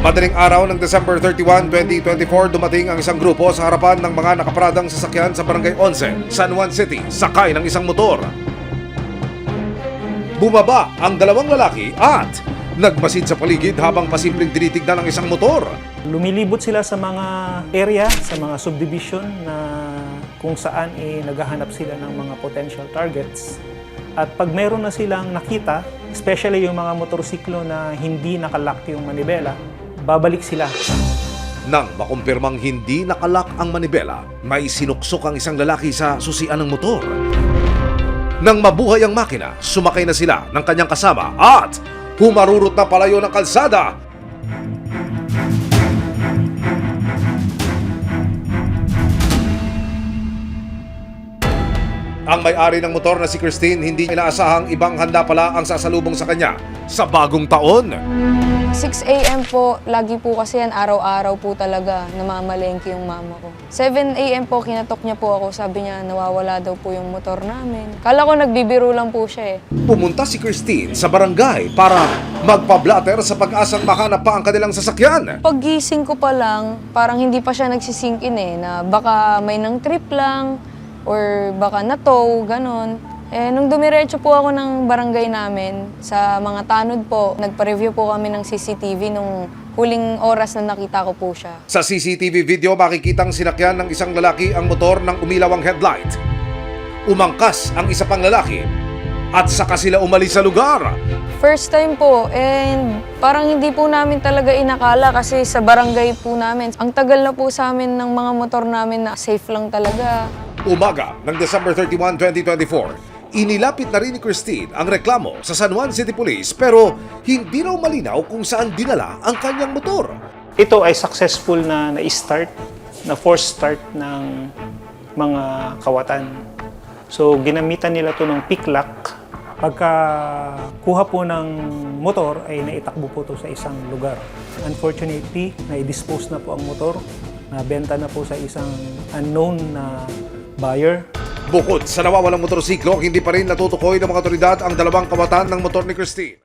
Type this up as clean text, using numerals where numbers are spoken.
Madaling araw ng December 31, 2024, dumating ang isang grupo sa harapan ng mga nakaparadang sasakyan sa Barangay 11, San Juan City, sakay ng isang motor. Bumaba ang dalawang lalaki at nagmasid sa paligid habang pasimpleng tinitignan ang isang motor. Lumilibot sila sa mga area, sa mga subdivision na kung saan naghahanap sila ng mga potential targets. At pag meron na silang nakita, especially yung mga motorsiklo na hindi nakalock yung manibela, babalik sila. Nang makumpirmang hindi nakalak ang manibela, may sinuksok ang isang lalaki sa susian ng motor. Nang mabuhay ang makina, sumakay na sila ng kanyang kasama at humarurot na palayo ng kalsada. Ang may-ari ng motor na si Christine, hindi inaasahang ibang handa pala ang sasalubong sa kanya sa bagong taon. 6 a.m. po, lagi po kasi yan, araw-araw po talaga namamalengke yung mama ko. 7 a.m. po, kinatok niya po ako, sabi niya nawawala daw po yung motor namin. Kala ko nagbibiro lang po siya Pumunta si Christine sa barangay para magpa-blatter sa pag-asang mahanap pa ang kanilang sasakyan. Paggising ko pa lang, parang hindi pa siya nagsisink in na baka may nang trip lang or baka na-tow, ganon. Nung dumiretso po ako ng barangay namin, sa mga tanod po, nagpa-review po kami ng CCTV nung huling oras na nakita ko po siya. Sa CCTV video, makikitang sinakyan ng isang lalaki ang motor ng umilaw ang headlight. Umangkas ang isa pang lalaki at saka sila umalis sa lugar. First time po, and parang hindi po namin talaga inakala kasi sa barangay po namin, ang tagal na po sa amin ng mga motor namin na safe lang talaga. Umaga ng December 31, 2024, inilapit na rin ni Christine ang reklamo sa San Juan City Police pero hindi raw malinaw kung saan dinala ang kanyang motor. Ito ay successful na na-start, na force start ng mga kawatan. So ginamitan nila to ng pick lock. Pagka kuha po ng motor ay naitakbo po to sa isang lugar. Unfortunately, na-dispose na po ang motor. Nabenta na po sa isang unknown na buyer. Bukod sa nawawalang motorsiklo, hindi pa rin natutukoy ng mga otoridad ang dalawang kawatan ng motor ni Christine.